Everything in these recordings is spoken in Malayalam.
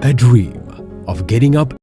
A dream of getting up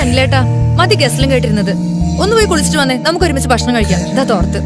അനിലേട്ടാ മതി ഗസ്റ്റിലും കേട്ടിരുന്നത്. ഒന്ന് പോയി കുളിച്ചിട്ട് വന്നേ, നമുക്ക് ഒരുമിച്ച് ഭക്ഷണം കഴിക്കാം. ഇതാ തോർത്ത്.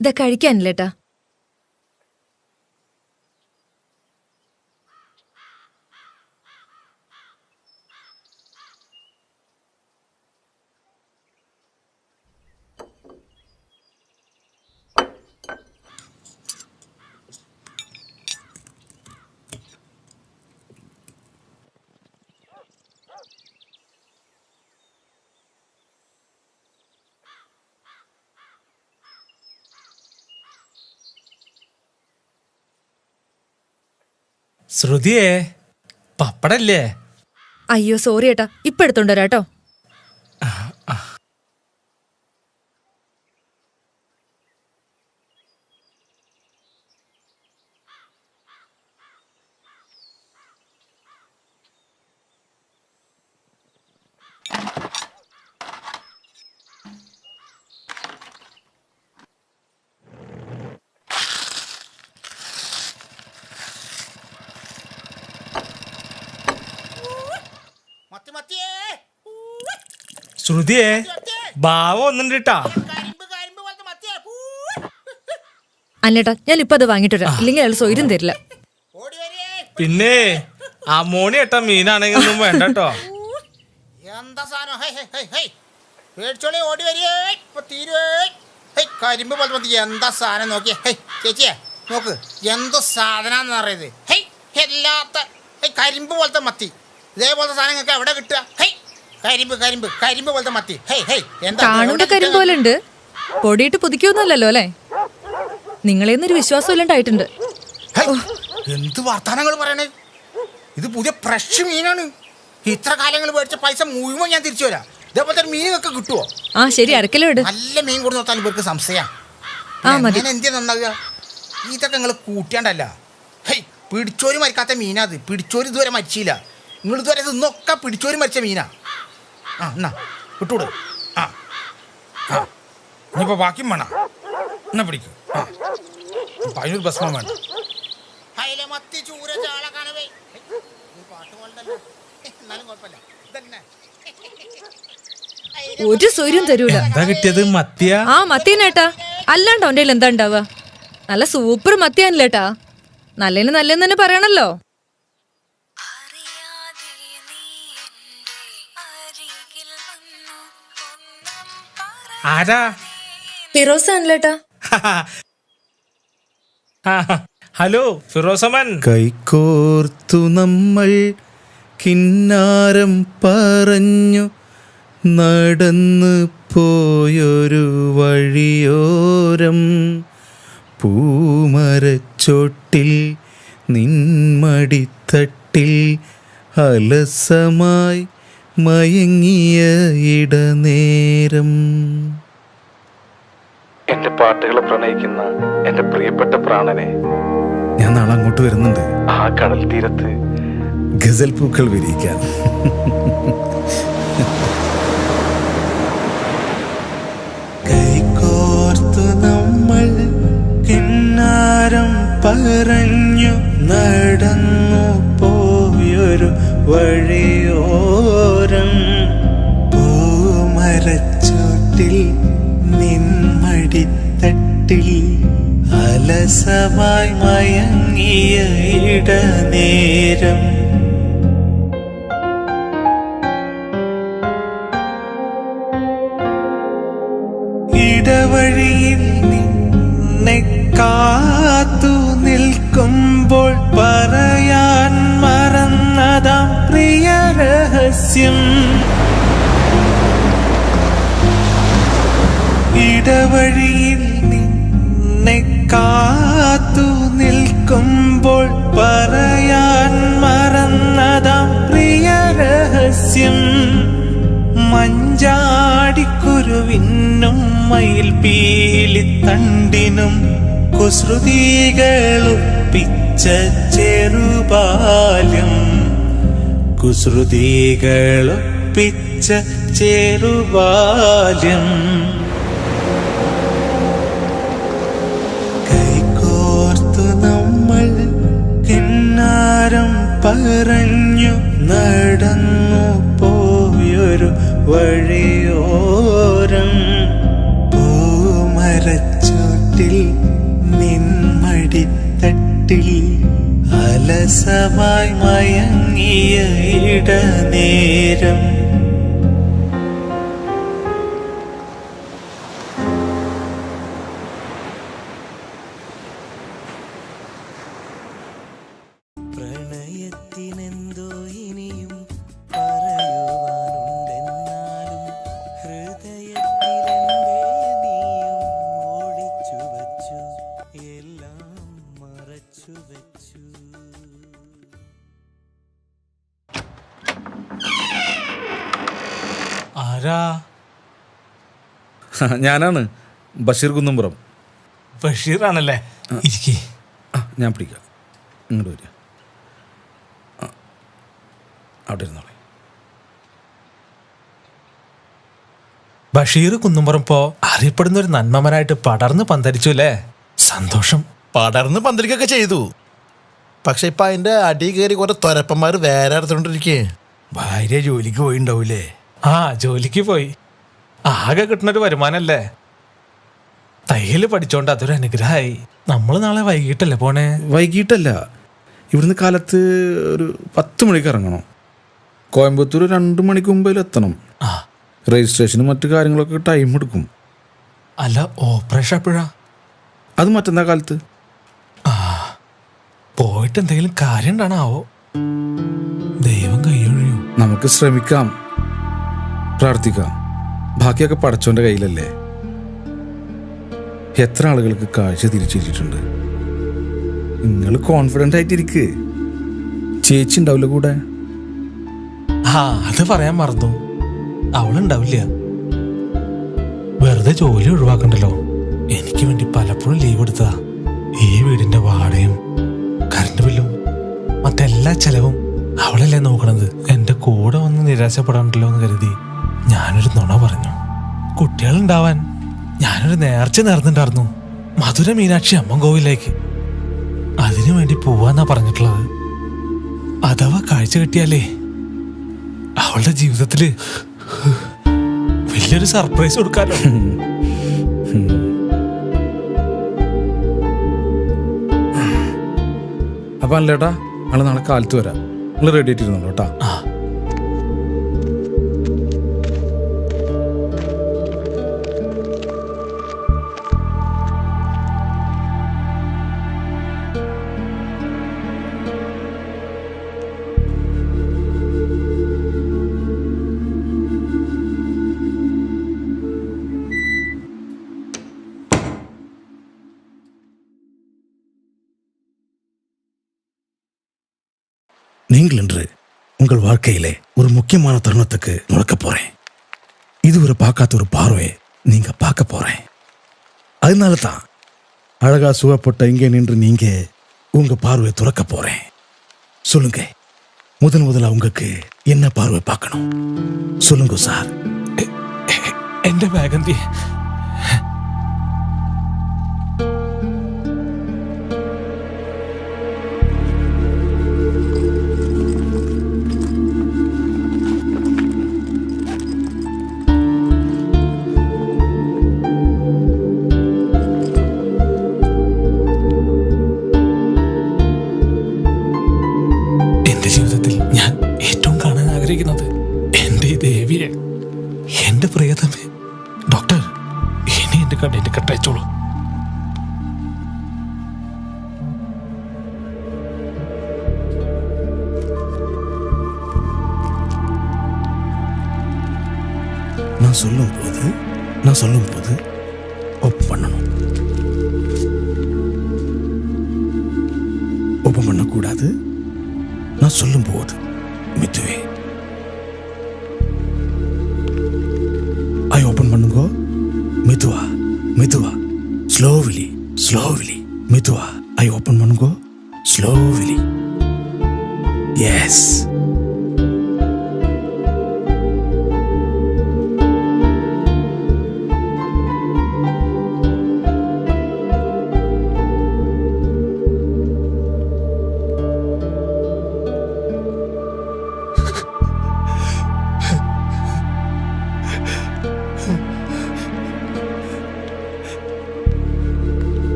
ഇതാ കഴിക്കാനില്ലേട്ടാ. ശ്രുതിയേ, പപ്പടല്ലേ? അയ്യോ സോറി ഏട്ടാ, ഇപ്പൊ എടുത്തോണ്ട് വരാട്ടോ. ശ്രുതിയേ, ഭാവം ഒന്നുണ്ട് കേട്ടാ. അല്ലേട്ടാ ഞാൻ ഇപ്പൊ അത് വാങ്ങിട്ട് വരാം, ഇല്ലെങ്കിൽ അയാൾ സ്വൈര്യം തരില്ല. പിന്നെ ആ മോണി ഏട്ടാ മീനാണെങ്കിൽ ഒന്നും വേണ്ട കേട്ടോ. എന്താ സാധനം? പേടിച്ചോളി, ഓടി വരികേ, ഇപ്പൊ തീരുവേ. കരിമ്പ് പോലെ മതി. എന്താ സാധനം നോക്കിയേ. ചേച്ചിയെ നോക്ക്, എന്ത് സാധനാന്ന് പറയുന്നത്. എല്ലാത്ത കരിമ്പ് പോലത്തെ മത്തി. ഇതേപോലത്തെ സാധനങ്ങൾക്ക് എവിടെ കിട്ടുക? കരിമ്പ് കരിമ്പ് കരിമ്പ് പോലത്തെ മത്തി. കാണുമ്പോ കരിമ്പ് പോലെ ഉണ്ട്, പൊടിയിട്ട് പുതിക്കൊന്നുമല്ലല്ലോ അല്ലേ? നിങ്ങളേന്നൊരു വിശ്വാസം ഇല്ലാണ്ടായിട്ടുണ്ട്. എന്ത് വർത്താനങ്ങൾ പറയണേ? ഇത് പുതിയ ഫ്രഷ് മീനാണ്. ഇത്ര കാലങ്ങൾ മേടിച്ച പൈസ മുഴുവൻ ഞാൻ തിരിച്ചു വരാം. ഇതേപോലത്തെ മീനൊക്കെ കിട്ടുമോ? ആ ശരി, അരക്കിലോ ഇട്. നല്ല മീൻ കൊടുത്ത് നോക്കാൻ ഇവർക്ക് സംശയം. എന്തിനാ നന്നാവുക? ഇതൊക്കെ നിങ്ങൾ കൂട്ടിയാണ്ടല്ല. പിടിച്ചോര് മരിക്കാത്ത മീനാത്. പിടിച്ചോര് ഇതുവരെ മരിച്ചില്ല. നിങ്ങൾ ഇതുവരെ ഇന്നൊക്കെ പിടിച്ചോര് മരിച്ച മീനാ. എന്നാ വിട്ടൂട്. ഇനിയിപ്പോ ബാക്കിയും വേണം. എന്നാ പിടിക്കും. അതിനൊരു ഭസ്മം വേണ്ട. മത്തി ചൂര ചാള കനവേ. പാട്ട് പോലല്ലോ, എന്നാലും കുഴപ്പമില്ല. ഇതന്നെ ഒരു സ്വൈര്യം തരൂല. എന്താ കിട്ടിയത്? മത്തിയാ? ആ മത്തിയനേട്ടാ, അല്ലാണ്ട് അവന്റെ കയ്യിൽ എന്താ ഉണ്ടാവുക? നല്ല സൂപ്പർ മത്തിയാണല്ലേട്ടാ. നല്ലതിന് നല്ലതെന്ന് തന്നെ പറയണല്ലോ. ആരാ? ഫിറോസ് ആണല്ലേട്ടാ. ഹലോ ഫിറോസമൻ. കൈകോർത്തു നമ്മൾ കിന്നാരം പറഞ്ഞു നടന്നു പോയൊരു വഴിയോരം പൂമരച്ചോട്ടിൽ നിന്മടിത്തട്ടിൽ അലസമായി മയങ്ങിയ ഇടനേരം. എന്റെ പാട്ടുകളെ പ്രണയിക്കുന്ന എന്റെ പ്രിയപ്പെട്ട പ്രാണനെ, ഞാൻ നാളെ അങ്ങോട്ട് വരുന്നുണ്ട്. ആ കടൽ തീരത്ത് ഗസൽ പൂക്കൾ വിരിയിക്കാൻ. കൈകോർത്തു നമ്മൾ കിന്നാരം പറഞ്ഞു നടന്നു പോയൊരു വഴിയോരം പൂമരച്ചോട്ടിൽ നിന്മടിത്തട്ടിൽ അലസമായി മയങ്ങിയ ഇടനേരം. ഇടവഴിയിൽ നിന്നെ കാത്തു നിൽക്കുമ്പോൾ പറയാൻ മറന്നതാം പ്രിയ രഹസ്യം. ഇടവഴിയിൽ നിന്നെ കാത്തു നിൽക്കുമ്പോൾ പറയാൻ മറന്നതാം പ്രിയ രഹസ്യം. മഞ്ചാടിക്കുരുവിനും മയിൽ പീലിത്തണ്ടിനും കുസൃതികളൊപ്പിച്ച ചെറുബാല്യം. കുസൃതികളൊപ്പിച്ച ചെറുബാല്യം. കൈകോർത്തു നമ്മൾ കിന്നാരം പറഞ്ഞു നടന്നു പോയൊരു വഴിയോരം പൂമരച്ചോട്ടിൽ നിന്മടിത്തട്ടിൽ അലസമായി മയങ്ങിയ ഇടനേരം. പ്രണയത്തിനെന്തോ ഇനിയും പറയുവാനുണ്ടെന്നാലും ഹൃദയത്തിലെന്തേ നീയും ഒളിച്ചു വച്ചു, എല്ലാം മറച്ചു വച്ചു. ആരാ? ഞാനാണ് ബഷീർ കുന്നുംപുറം. ബഷീറാണല്ലേ? ഇരിക്കേ. ഞാൻ പിടിക്കാം. ഇങ്ങോട്ട് വരിക. അവിടെ ഇരുന്നോളെ. ബഷീർ കുന്നുംപുറം ഇപ്പോ അറിയപ്പെടുന്ന ഒരു നന്മമനായിട്ട് പടർന്ന് പന്തരിച്ചു അല്ലേ? സന്തോഷം. പടർന്ന് പന്തലിക്കൊക്കെ ചെയ്തു. പക്ഷെ ഇപ്പൊ അതിന്റെ അടി കയറി കുറെ തൊരപ്പന്മാർ വേറെ എടുത്തോണ്ടിരിക്കേ. ഭാര്യ ജോലിക്ക് പോയിണ്ടാവൂലേ? ആ ജോലിക്ക് പോയി. ആകെ കിട്ടുന്നൊരു വരുമാനല്ലേ? തയ്യല് പഠിച്ചോണ്ട് അതൊരു അനുഗ്രഹമായി. നമ്മൾ നാളെ വൈകിട്ടല്ലേ പോണേ? വൈകിട്ടല്ല, ഇവിടുന്ന് കാലത്ത് ഒരു 10 മണിക്ക് ഇറങ്ങണം. കോയമ്പത്തൂർ 2 മണിക്ക് മുമ്പിൽ എത്തണം. ആ രജിസ്ട്രേഷനും മറ്റു കാര്യങ്ങളൊക്കെ ടൈം എടുക്കും. അല്ല, ഓപ്പറേഷൻ എപ്പോഴാ? അത് മറ്റന്നാ കാലത്ത്. പോയിട്ട് എന്തെങ്കിലും കാര്യം ഉണ്ടാണാവോ? ദൈവം കൈയൊഴിയോ? നമുക്ക് ശ്രമിക്കാം, പ്രാർത്ഥിക്കാം. ബാക്കിയൊക്കെ പടച്ചോന്റെ കയ്യിലല്ലേ. എത്ര ആളുകൾക്ക് കാഴ്ച തിരിച്ചിട്ടുണ്ട്. നിങ്ങൾ കോൺഫിഡൻ്റ് ആയിട്ടിരിക്ക്. ചേച്ചി ഉണ്ടാവില്ല കൂടെ? അത് പറയാൻ മറന്നു. അവളുണ്ടാവില്ല. വെറുതെ ജോലി ഒഴിവാക്കണ്ടല്ലോ. എനിക്ക് വേണ്ടി പലപ്പോഴും ലീവ് എടുത്തതാ. ഈ വീടിന്റെ വാടകയും കറണ്ട് ബില്ലും മറ്റെല്ലാ ചെലവും അവളല്ലേ നോക്കണത്. എന്റെ കൂടെ വന്ന് നിരാശപ്പെടാണ്ടല്ലോ എന്ന് കരുതി ഞാനൊരു നുണ പറഞ്ഞു. കുട്ടികളുണ്ടാവാൻ ഞാനൊരു നേർച്ച നേർന്നിട്ടുണ്ടായിരുന്നു, മധുര മീനാക്ഷി അമ്മൻ കോവിലേക്ക്. അതിനു വേണ്ടി പോവാന്നാ പറഞ്ഞിട്ടുള്ളത്. അഥവാ കാഴ്ച കിട്ടിയാലേ അവളുടെ ജീവിതത്തില് വലിയൊരു സർപ്രൈസ് കൊടുക്കാലോ. അപ്പൊ അല്ലേട്ടാ, ഞങ്ങൾ നാളെ കാലത്ത് വരാം. നിങ്ങൾ റെഡി ആയിട്ടിരുന്നല്ലോ കേട്ടാ. நீங்கள் இன்று உங்கள் வாழ்க்கையிலே ஒரு முக்கியமான தருணத்துக்கு நுழைக்க போறேன். இதுவரை பார்க்காத ஒரு பார்வையை நீங்க பார்க்க போறேன். அதனால தான் அழகா சுகப்பட்ட இங்கே நின்று நீங்க உங்க பார்வையை துறக்க போறேன். சொல்லுங்க, முதல்ல உங்களுக்கு என்ன பார்வை பார்க்கணும்? சொல்லுங்க சார். എന്റെ ബാഗന്തി. എന്റെ ഈ ദേവിയെ, എന്റെ പ്രിയതമേ. ഡോക്ടർ, ഇനി എന്റെ കണ്ണിന്റെ കട്ടയച്ചോളൂ. நான் சொல்லும் போது ஓப்பன் பண்ணணும். ஓப்பன் பண்ணக்கூடாது. நான் சொல்லும் போது மித்துவே ஐ ஓப்பன் பண்ணுங்க. மெதுவா ஸ்லோவிலி மெதுவா ஐ ஓப்பன் பண்ணுங்க. ஸ்லோவிலி. எஸ்.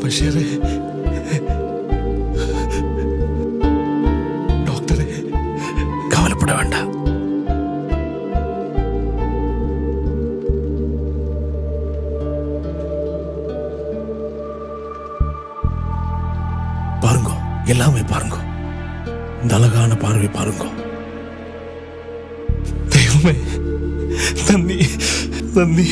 ബഷീറേ, ഡോക്ടറെ, கவலைப்பட வேண்டாம். பாருங்க, எல்லாமே பாருங்க. இந்த அழகான பார்வை பாருங்க. ദൈവമേ, നന്ദി.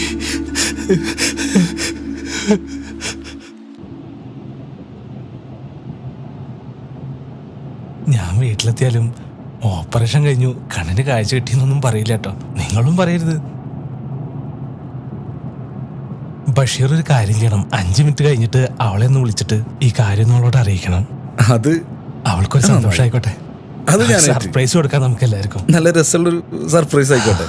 ഞാൻ വീട്ടിലെത്തിയാലും ഓപ്പറേഷൻ കഴിഞ്ഞു കണ്ണിന് കാഴ്ച കിട്ടിയെന്നൊന്നും പറയില്ല കേട്ടോ. നിങ്ങളും പറയരുത്. ബഷീർ ഒരു കാര്യം ചെയ്യണം. 5 മിനിറ്റ് കഴിഞ്ഞിട്ട് അവളെ ഒന്ന് വിളിച്ചിട്ട് ഈ കാര്യം നമ്മളോട് അറിയിക്കണം. അത് അവൾക്കൊരു സന്തോഷമായിക്കോട്ടെ. അത് ഞാൻ സർപ്രൈസ് കൊടുക്കാം നമുക്ക് എല്ലാവർക്കും. നല്ല രസമുള്ളൊരു സർപ്രൈസ് ആയിക്കോട്ടെ.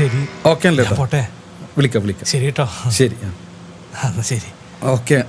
ശരി. ഓക്കെ അല്ലേ ഞാൻ പോട്ടെ. വിളിക്കാം ശരി കേട്ടോ. ശരി എന്നാ ശരി. ഓക്കെ.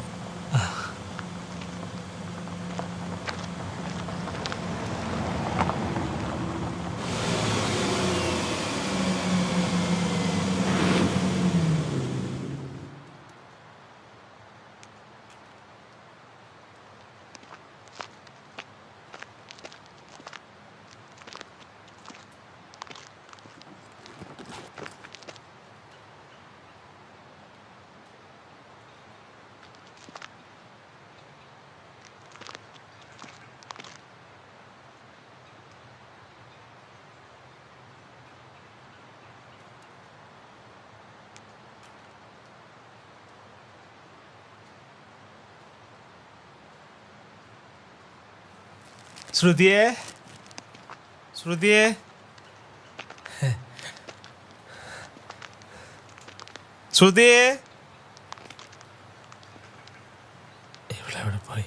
ശ്രുതിയെ എവിടെ പോയി?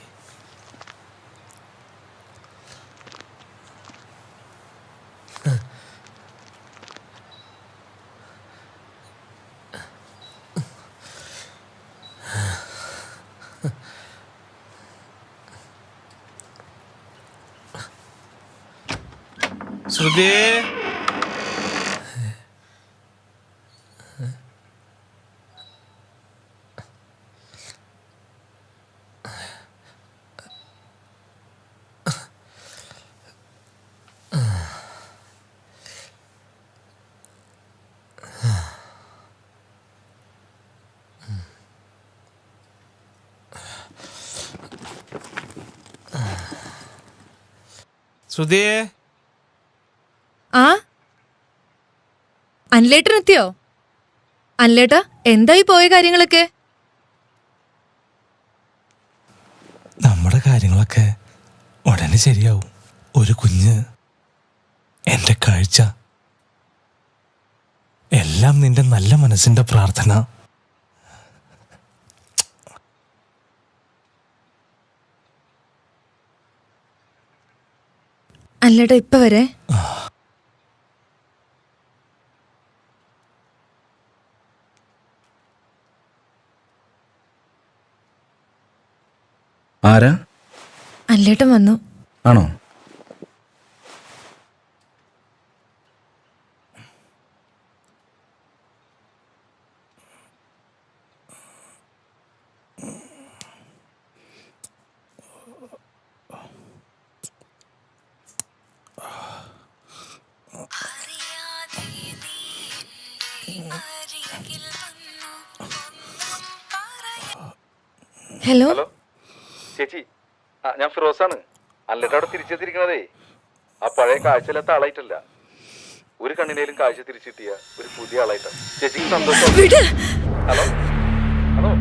ശ്രുതി, ശ്രുതിയെ. ആ അനിലേട്ടനെത്തിയോ? അനിലേട്ടാ, എന്തായി പോയ കാര്യങ്ങളൊക്കെ? നമ്മുടെ കാര്യങ്ങളൊക്കെ ഉടനെ ശരിയാവും. ഒരു കുഞ്ഞ്, എന്റെ കാഴ്ച, എല്ലാം നിന്റെ നല്ല മനസ്സിന്റെ പ്രാർത്ഥന. അനിലേട്ടാ, ഇപ്പൊ വരെ ആരാ? അനിലേട്ടൻ വന്നു. ആണോ? ഹലോ ചേച്ചി, ഞാൻ ഫിറോസാണ്. അല്ലട്ട് അവിടെ തിരിച്ചെത്തിരിക്കണതേ ആ പഴയ കാഴ്ചയില്ലാത്ത ആളായിട്ടല്ല, ഒരു കണ്ണിനേലും കാഴ്ച തിരിച്ചു കിട്ടിയ ഒരു പുതിയ ആളായിട്ടാണ്. ചേച്ചിക്ക് സന്തോഷം. ഹലോ ഹലോ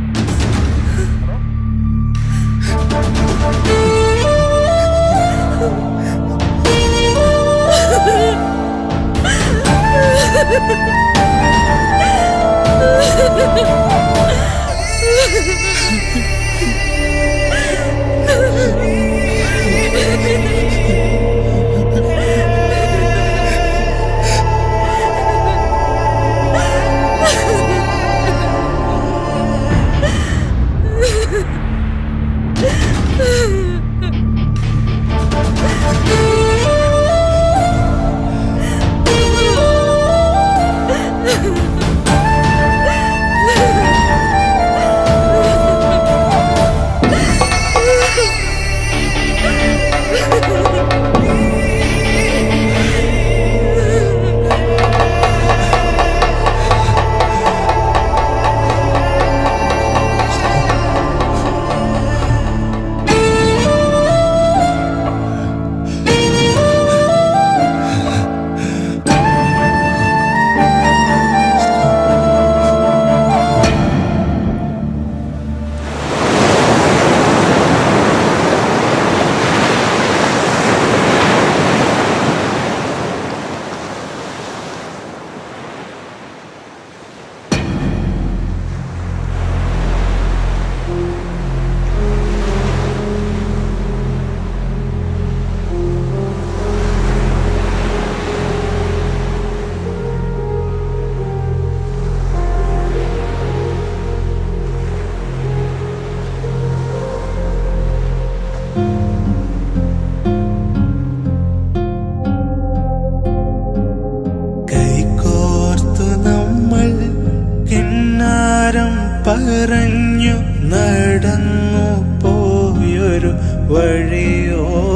കിന്നാരം പറഞ്ഞു നടന്നു പോയൊരു വഴിയോരം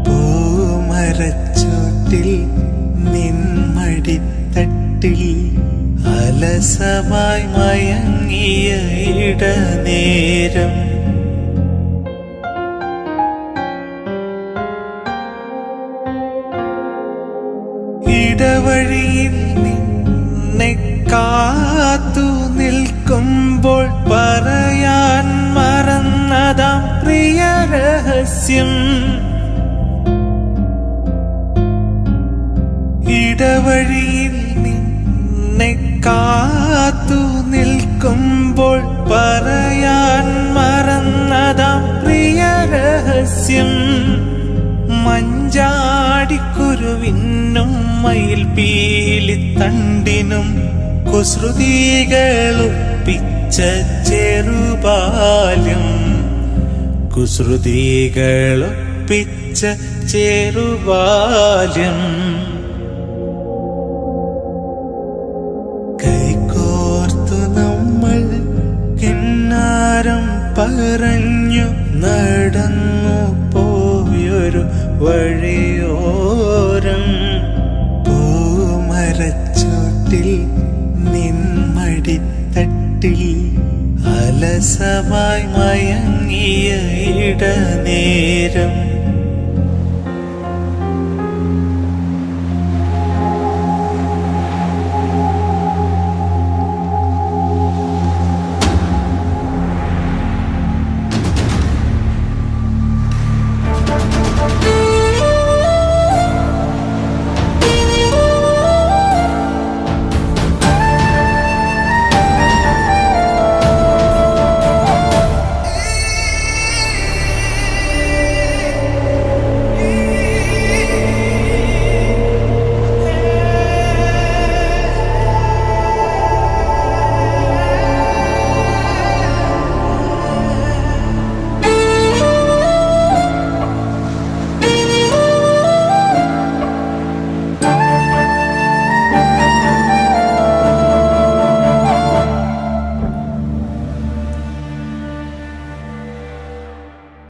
പൂമരച്ചോട്ടിൽ നിൻമടിത്തട്ടിൽ അലസമായി മയങ്ങിയ ഇടനേരം ഇടവഴിയിൽ നിന്നെ കാത്തു നിൽക്കുമ്പോൾ പറയാൻ മറന്നതാം പ്രിയ രഹസ്യം ഇടവഴിയിൽ നിന്നെ കാത്തു നിൽക്കുമ്പോൾ പറയാൻ മറന്നതാം പ്രിയ രഹസ്യം മഞ്ചാടിക്കുരുവിനും മയിൽ പീലിത്തണ്ടിനും കുസൃതികളൊപ്പിച്ച ചെറുബാല്യം കുസൃതികളൊപ്പിച്ച ചെറുബാല്യം കൈകോർത്തു നമ്മൾ കിന്നാരം പറഞ്ഞു നടന്നു പോയൊരു വഴിയോരം പൂമരച്ചോട്ടിൽ നിൻമടിത്തട്ടിൽ അലസമായി മയങ്ങിയ ഇടനേരം